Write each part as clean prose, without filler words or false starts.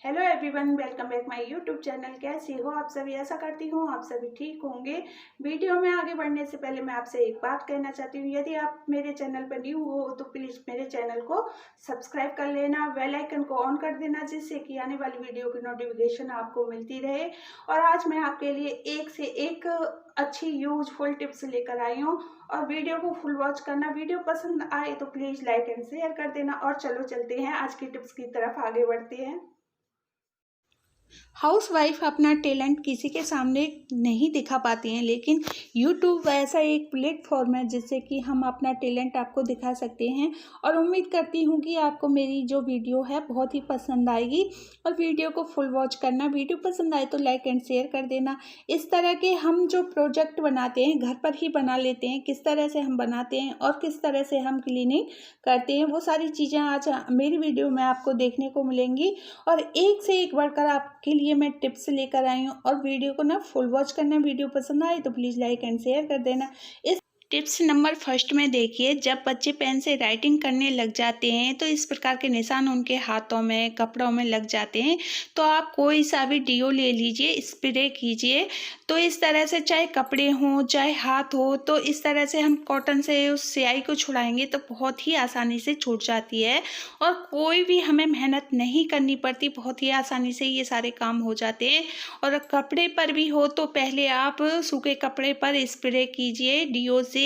Hello everyone, welcome back my YouTube channel. कैसे हो आप सभी? आशा करती हूँ आप सभी ठीक होंगे। वीडियो में आगे बढ़ने से पहले मैं आपसे एक बात कहना चाहती हूँ, यदि आप मेरे चैनल पर न्यू हो तो प्लीज़ मेरे चैनल को सब्सक्राइब कर लेना, बेल आइकन को ऑन कर देना, जिससे कि आने वाली वीडियो की नोटिफिकेशन आपको मिलती रहे। और आज मैं आपके लिए एक से एक अच्छी यूजफुल टिप्स लेकर आई हूँ और वीडियो को फुल वॉच करना। वीडियो पसंद आए तो प्लीज़ लाइक एंड शेयर कर देना। और चलो चलते हैं, आज की टिप्स की तरफ आगे बढ़ते हैं। हाउसवाइफ अपना टैलेंट किसी के सामने नहीं दिखा पाती हैं, लेकिन यूट्यूब ऐसा एक प्लेटफॉर्म है जिससे कि हम अपना टैलेंट आपको दिखा सकते हैं। और उम्मीद करती हूँ कि आपको मेरी जो वीडियो है बहुत ही पसंद आएगी। और वीडियो को फुल वॉच करना, वीडियो पसंद आए तो लाइक एंड शेयर कर देना। इस तरह के हम जो प्रोजेक्ट बनाते हैं घर पर ही बना लेते हैं, किस तरह से हम बनाते हैं और किस तरह से हम क्लीनिंग करते हैं, वो सारी चीज़ें आज मेरी वीडियो में आपको देखने को मिलेंगी। और एक से एक बढ़कर आपके लिए मैं टिप्स लेकर आई हूँ। और वीडियो को ना फुल वॉच करना, वीडियो पसंद आए तो प्लीज़ लाइक एंड शेयर कर देना। इस टिप्स नंबर फर्स्ट में देखिए, जब बच्चे पेन से राइटिंग करने लग जाते हैं तो इस प्रकार के निशान उनके हाथों में, कपड़ों में लग जाते हैं। तो आप कोई सा भी डीओ ले लीजिए, स्प्रे कीजिए। तो इस तरह से चाहे कपड़े हों चाहे हाथ हो, तो इस तरह से हम कॉटन से उस स्याही को छुड़ाएंगे तो बहुत ही आसानी से छूट जाती है। और कोई भी हमें मेहनत नहीं करनी पड़ती, बहुत ही आसानी से ये सारे काम हो जाते हैं। और कपड़े पर भी हो तो पहले आप सूखे कपड़े पर स्प्रे कीजिए डीओ से।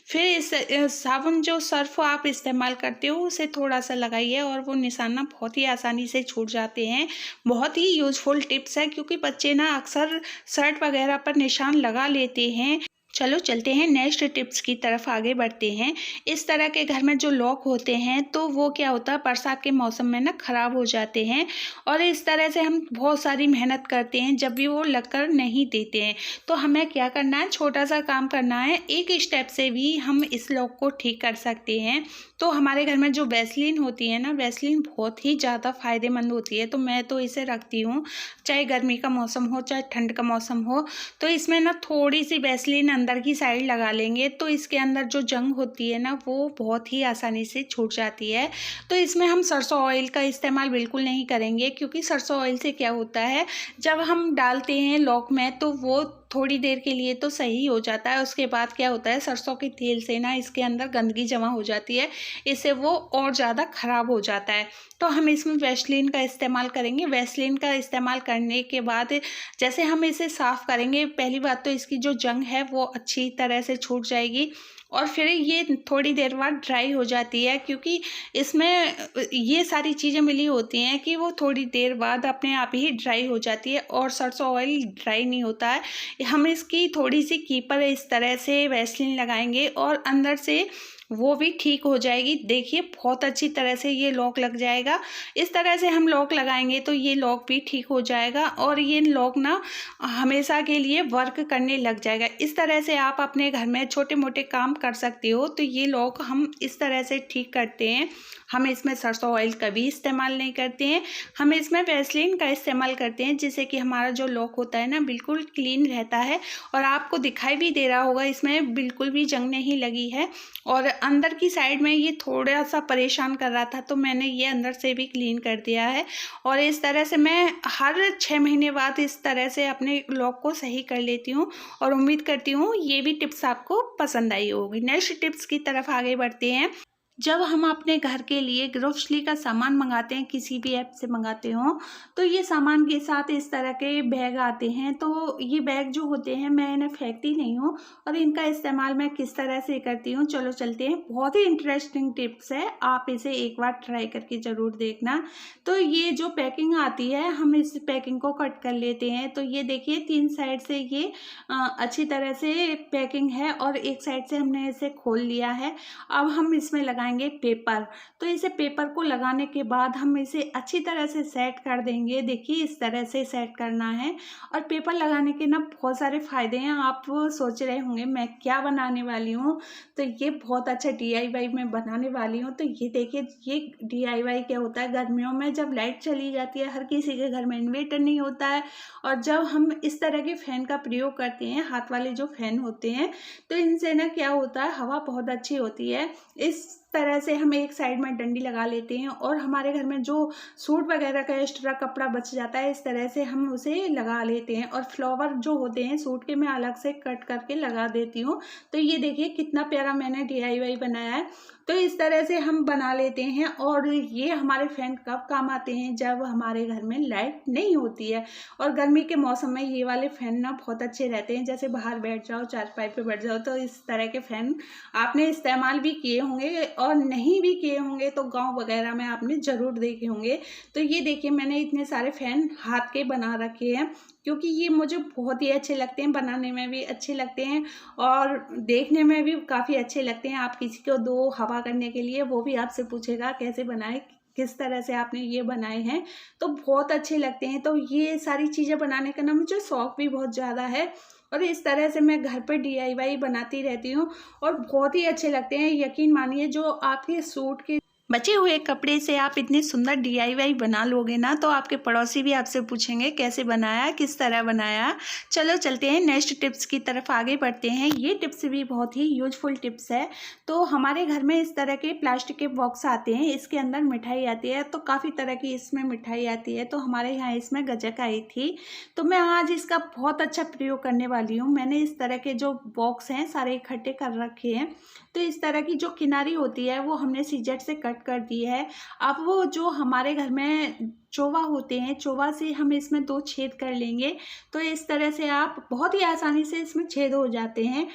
फिर इस साबुन जो सर्फ आप इस्तेमाल करते हो उसे थोड़ा सा लगाइए और वो निशान ना बहुत ही आसानी से छूट जाते हैं। बहुत ही यूजफुल टिप्स है, क्योंकि बच्चे ना अक्सर शर्ट वगैरह पर निशान लगा लेते हैं। चलो चलते हैं नेक्स्ट टिप्स की तरफ आगे बढ़ते हैं। इस तरह के घर में जो लॉक होते हैं तो वो क्या होता है, बरसात के मौसम में ना ख़राब हो जाते हैं। और इस तरह से हम बहुत सारी मेहनत करते हैं, जब भी वो लगकर नहीं देते हैं। तो हमें क्या करना है, छोटा सा काम करना है, एक स्टेप से भी हम इस लॉक को ठीक कर सकते हैं। तो हमारे घर में जो वैसलीन होती है ना, वैसलीन बहुत ही ज़्यादा फ़ायदेमंद होती है। तो मैं तो इसे रखती हूँ, चाहे गर्मी का मौसम हो चाहे ठंड का मौसम हो। तो इसमें ना थोड़ी सी वैसलीन अंदर की साइड लगा लेंगे तो इसके अंदर जो जंग होती है ना वो बहुत ही आसानी से छूट जाती है। तो इसमें हम सरसों ऑयल का इस्तेमाल बिल्कुल नहीं करेंगे, क्योंकि सरसों ऑयल से क्या होता है, जब हम डालते हैं लॉक में तो वो थोड़ी देर के लिए तो सही हो जाता है, उसके बाद क्या होता है, सरसों के तेल से ना इसके अंदर गंदगी जमा हो जाती है, इससे वो और ज़्यादा ख़राब हो जाता है। तो हम इसमें वैसलीन का इस्तेमाल करेंगे। वैसलीन का इस्तेमाल करने के बाद जैसे हम इसे साफ़ करेंगे, पहली बात तो इसकी जो जंग है वो अच्छी तरह से छूट जाएगी। और फिर ये थोड़ी देर बाद ड्राई हो जाती है, क्योंकि इसमें ये सारी चीज़ें मिली होती हैं कि वो थोड़ी देर बाद अपने आप ही ड्राई हो जाती है। और सरसों ऑयल ड्राई नहीं होता है। हम इसकी थोड़ी सी कीपर इस तरह से वैसलीन लगाएंगे और अंदर से वो भी ठीक हो जाएगी। देखिए बहुत अच्छी तरह से ये लॉक लग जाएगा। इस तरह से हम लॉक लगाएंगे तो ये लॉक भी ठीक हो जाएगा और ये लॉक ना हमेशा के लिए वर्क करने लग जाएगा। इस तरह से आप अपने घर में छोटे मोटे काम कर सकते हो। तो ये लॉक हम इस तरह से ठीक करते हैं। हम इसमें सरसों ऑयल कभी इस्तेमाल नहीं करते हैं, हम इसमें वैसलीन का इस्तेमाल करते हैं, जिससे कि हमारा जो लॉक होता है ना बिल्कुल क्लीन रहता है। और आपको दिखाई भी दे रहा होगा, इसमें बिल्कुल भी जंग नहीं लगी है। और अंदर की साइड में ये थोड़ा सा परेशान कर रहा था, तो मैंने ये अंदर से भी क्लीन कर दिया है। और इस तरह से मैं हर 6 महीने बाद इस तरह से अपने लॉक को सही कर लेती हूँ। और उम्मीद करती हूँ ये भी टिप्स आपको पसंद आई होगी। नेक्स्ट टिप्स की तरफ आगे बढ़ते हैं। जब हम अपने घर के लिए ग्रोसरी का सामान मंगाते हैं, किसी भी ऐप से मंगाते हो, तो ये सामान के साथ इस तरह के बैग आते हैं। तो ये बैग जो होते हैं मैं इन्हें फेंकती नहीं हूँ, और इनका इस्तेमाल मैं किस तरह से करती हूँ चलो चलते हैं। बहुत ही इंटरेस्टिंग टिप्स है, आप इसे एक बार ट्राई करके ज़रूर देखना। तो ये जो पैकिंग आती है, हम इस पैकिंग को कट कर लेते हैं। तो ये देखिए 3 साइड से ये अच्छी तरह से पैकिंग है और एक साइड से हमने इसे खोल लिया है। अब हम इसमें लगाएंगे पेपर। तो इसे पेपर को लगाने के बाद हम इसे अच्छी तरह से सेट कर देंगे। देखिए इस तरह से सेट करना है। और पेपर लगाने के ना बहुत सारे फ़ायदे हैं। आप सोच रहे होंगे मैं क्या बनाने वाली हूँ, तो ये बहुत अच्छा DIY मैं बनाने वाली हूँ। तो ये देखिए, ये DIY क्या होता है, गर्मियों में जब लाइट चली जाती है, हर किसी के घर में इन्वर्टर नहीं होता है, और जब हम इस तरह के फ़ैन का प्रयोग करते हैं, हाथ वाले जो फ़ैन होते हैं, तो इनसे ना क्या होता है, हवा बहुत अच्छी होती है। इस तरह से हम एक साइड में डंडी लगा लेते हैं और हमारे घर में जो सूट वगैरह का एक्स्ट्रा कपड़ा बच जाता है इस तरह से हम उसे लगा लेते हैं। और फ्लावर जो होते हैं सूट के मैं अलग से कट करके लगा देती हूँ। तो ये देखिए कितना प्यारा मैंने DIY बनाया है। तो इस तरह से हम बना लेते हैं और ये हमारे फैन कब काम आते हैं, जब हमारे घर में लाइट नहीं होती है। और गर्मी के मौसम में ये वाले फ़ैन ना बहुत अच्छे रहते हैं, जैसे बाहर बैठ जाओ, चारपाई पे बैठ जाओ, तो इस तरह के फ़ैन आपने इस्तेमाल भी किए होंगे और नहीं भी किए होंगे तो गांव वगैरह में आपने ज़रूर देखे होंगे। तो ये देखिए मैंने इतने सारे फ़ैन हाथ के बना रखे हैं, क्योंकि ये मुझे बहुत ही अच्छे लगते हैं, बनाने में भी अच्छे लगते हैं और देखने में भी काफ़ी अच्छे लगते हैं। आप किसी को दो हवा करने के लिए, वो भी आपसे पूछेगा कैसे बनाए, किस तरह से आपने ये बनाए हैं, तो बहुत अच्छे लगते हैं। तो ये सारी चीज़ें बनाने का ना मुझे शौक़ भी बहुत ज़्यादा है और इस तरह से मैं घर पे DIY बनाती रहती हूँ और बहुत ही अच्छे लगते हैं। यकीन मानिए, जो आपके सूट के बचे हुए कपड़े से आप इतनी सुंदर DIY बना लोगे ना, तो आपके पड़ोसी भी आपसे पूछेंगे कैसे बनाया, किस तरह बनाया। चलो चलते हैं नेक्स्ट टिप्स की तरफ आगे बढ़ते हैं। ये टिप्स भी बहुत ही यूजफुल टिप्स है। तो हमारे घर में इस तरह के प्लास्टिक के बॉक्स आते हैं, इसके अंदर मिठाई आती है, तो काफ़ी तरह की इसमें मिठाई आती है। तो हमारे यहाँ इसमें गजक आई थी, तो मैं आज इसका बहुत अच्छा प्रयोग करने वाली हूँ। मैंने इस तरह के जो बॉक्स हैं सारे इकट्ठे कर रखे हैं। तो इस तरह की जो किनारी होती है वो हमने सीजर से कट कर दी है। अब वो जो हमारे घर में चोवा होते हैं, चोवा से हम इसमें 2 छेद कर लेंगे। तो इस तरह से आप बहुत ही आसानी से इसमें छेद हो जाते हैं।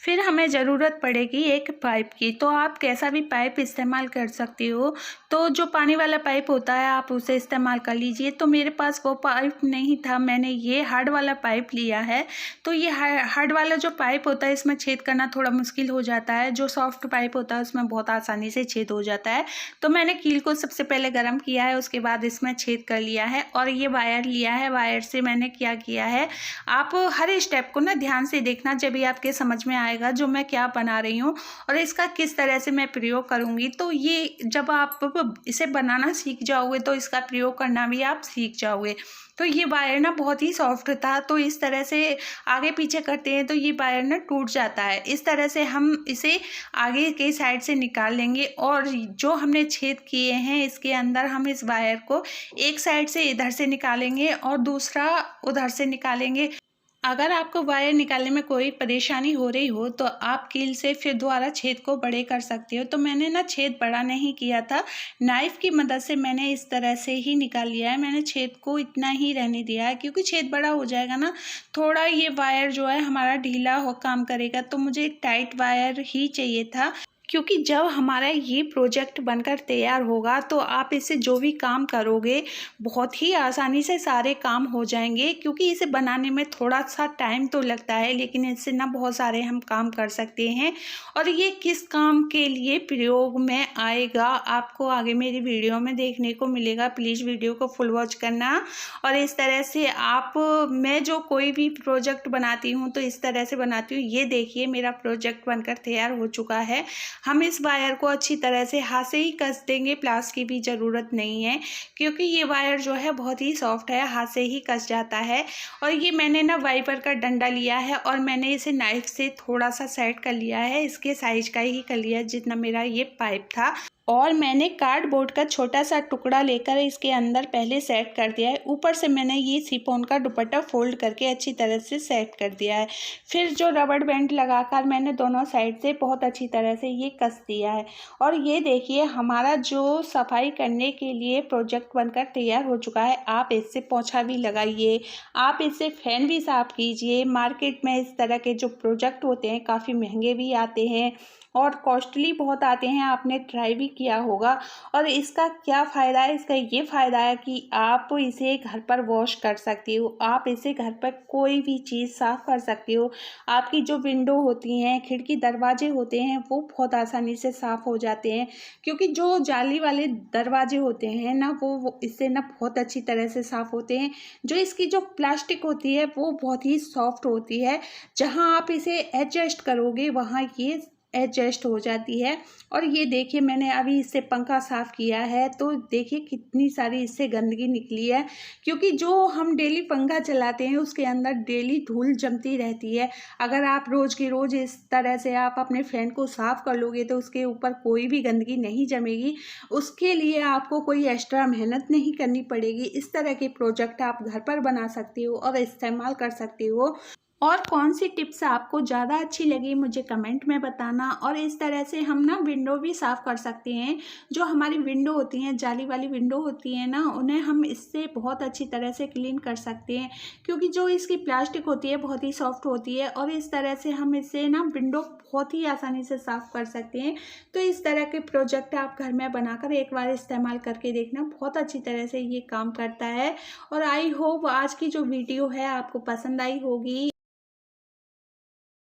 फिर हमें ज़रूरत पड़ेगी एक पाइप की, तो आप कैसा भी पाइप इस्तेमाल कर सकती हो। तो जो पानी वाला पाइप होता है आप उसे इस्तेमाल कर लीजिए। तो मेरे पास वो पाइप नहीं था, मैंने ये हार्ड वाला पाइप लिया है। तो ये हार्ड वाला जो पाइप होता है इसमें छेद करना थोड़ा मुश्किल हो जाता है, जो सॉफ्ट पाइप होता है उसमें बहुत आसानी से छेद हो जाता है। तो मैंने कील को सबसे पहले गर्म किया है, उसके बाद इसमें छेद कर लिया है और ये वायर लिया है। वायर से मैंने क्या किया है, आप हर स्टेप को ना ध्यान से देखना, जब भी आपके समझ में आएगा जो मैं क्या बना रही हूँ और इसका किस तरह से मैं प्रयोग करूँगी। तो ये जब आप इसे बनाना सीख जाओगे तो इसका प्रयोग करना भी आप सीख जाओगे। तो ये वायर ना बहुत ही सॉफ्ट था, तो इस तरह से आगे पीछे करते हैं तो ये वायर ना टूट जाता है। इस तरह से हम इसे आगे के साइड से निकाल लेंगे और जो हमने छेद किए हैं इसके अंदर हम इस वायर को एक साइड से इधर से निकालेंगे और दूसरा उधर से निकालेंगे। अगर आपको वायर निकालने में कोई परेशानी हो रही हो तो आप कील से फिर दोबारा छेद को बड़े कर सकते हो। तो मैंने ना छेद बड़ा नहीं किया था, नाइफ़ की मदद से मैंने इस तरह से ही निकाल लिया है। मैंने छेद को इतना ही रहने दिया है, क्योंकि छेद बड़ा हो जाएगा ना थोड़ा ये वायर जो है हमारा ढीला हो काम करेगा। तो मुझे टाइट वायर ही चाहिए था, क्योंकि जब हमारा ये प्रोजेक्ट बनकर तैयार होगा तो आप इससे जो भी काम करोगे बहुत ही आसानी से सारे काम हो जाएंगे। क्योंकि इसे बनाने में थोड़ा सा टाइम तो लगता है, लेकिन इससे ना बहुत सारे हम काम कर सकते हैं। और ये किस काम के लिए प्रयोग में आएगा आपको आगे मेरी वीडियो में देखने को मिलेगा। प्लीज़ वीडियो को फुल वॉच करना। और इस तरह से मैं जो कोई भी प्रोजेक्ट बनाती हूँ तो इस तरह से बनाती हूँ। ये देखिए मेरा प्रोजेक्ट बनकर तैयार हो चुका है। हम इस वायर को अच्छी तरह से हाथ से ही कस देंगे, प्लास की भी ज़रूरत नहीं है, क्योंकि ये वायर जो है बहुत ही सॉफ्ट है, हाथ से ही कस जाता है। और ये मैंने ना वाइपर का डंडा लिया है और मैंने इसे नाइफ से थोड़ा सा सेट कर लिया है, इसके साइज का ही कर लिया है जितना मेरा ये पाइप था। और मैंने कार्डबोर्ड का छोटा सा टुकड़ा लेकर इसके अंदर पहले सेट कर दिया है। ऊपर से मैंने ये शिफॉन का दुपट्टा फोल्ड करके अच्छी तरह से सेट कर दिया है। फिर जो रबड़ बैंड लगाकर मैंने दोनों साइड से बहुत अच्छी तरह से ये कस दिया है। और ये देखिए हमारा जो सफाई करने के लिए प्रोजेक्ट बनकर तैयार हो चुका है। आप इससे पोंछा भी लगाइए, आप इससे फैन भी साफ़ कीजिए। मार्केट में इस तरह के जो प्रोजेक्ट होते हैं काफ़ी महंगे भी आते हैं और कॉस्टली बहुत आते हैं, आपने ट्राई भी किया होगा। और इसका क्या फ़ायदा है, इसका ये फ़ायदा है कि आप इसे घर पर वॉश कर सकती हो, आप इसे घर पर कोई भी चीज़ साफ़ कर सकती हो। आपकी जो विंडो होती हैं, खिड़की दरवाजे होते हैं, वो बहुत आसानी से साफ़ हो जाते हैं, क्योंकि जो जाली वाले दरवाजे होते हैं ना वो इससे ना बहुत अच्छी तरह से साफ़ होते हैं। जो इसकी जो प्लास्टिक होती है वो बहुत ही सॉफ्ट होती है, जहाँ आप इसे एडजस्ट करोगे वहाँ ये एडजस्ट हो जाती है। और ये देखिए मैंने अभी इससे पंखा साफ़ किया है तो देखिए कितनी सारी इससे गंदगी निकली है, क्योंकि जो हम डेली पंखा चलाते हैं उसके अंदर डेली धूल जमती रहती है। अगर आप रोज़ की रोज़ इस तरह से आप अपने फैन को साफ़ कर लोगे तो उसके ऊपर कोई भी गंदगी नहीं जमेगी। उसके लिए आपको कोई एक्स्ट्रा मेहनत नहीं करनी पड़ेगी। इस तरह के प्रोजेक्ट आप घर पर बना सकते हो और इस्तेमाल कर सकते हो। और कौन सी टिप्स आपको ज़्यादा अच्छी लगी मुझे कमेंट में बताना। और इस तरह से हम ना विंडो भी साफ़ कर सकते हैं। जो हमारी विंडो होती हैं, जाली वाली विंडो होती है ना, उन्हें हम इससे बहुत अच्छी तरह से क्लीन कर सकते हैं, क्योंकि जो इसकी प्लास्टिक होती है बहुत ही सॉफ्ट होती है। और इस तरह से हम इससे ना विंडो बहुत ही आसानी से साफ़ कर सकते हैं। तो इस तरह के प्रोजेक्ट आप घर में बनाकर एक बार इस्तेमाल करके देखना, बहुत अच्छी तरह से ये काम करता है। और आई होप आज की जो वीडियो है आपको पसंद आई होगी।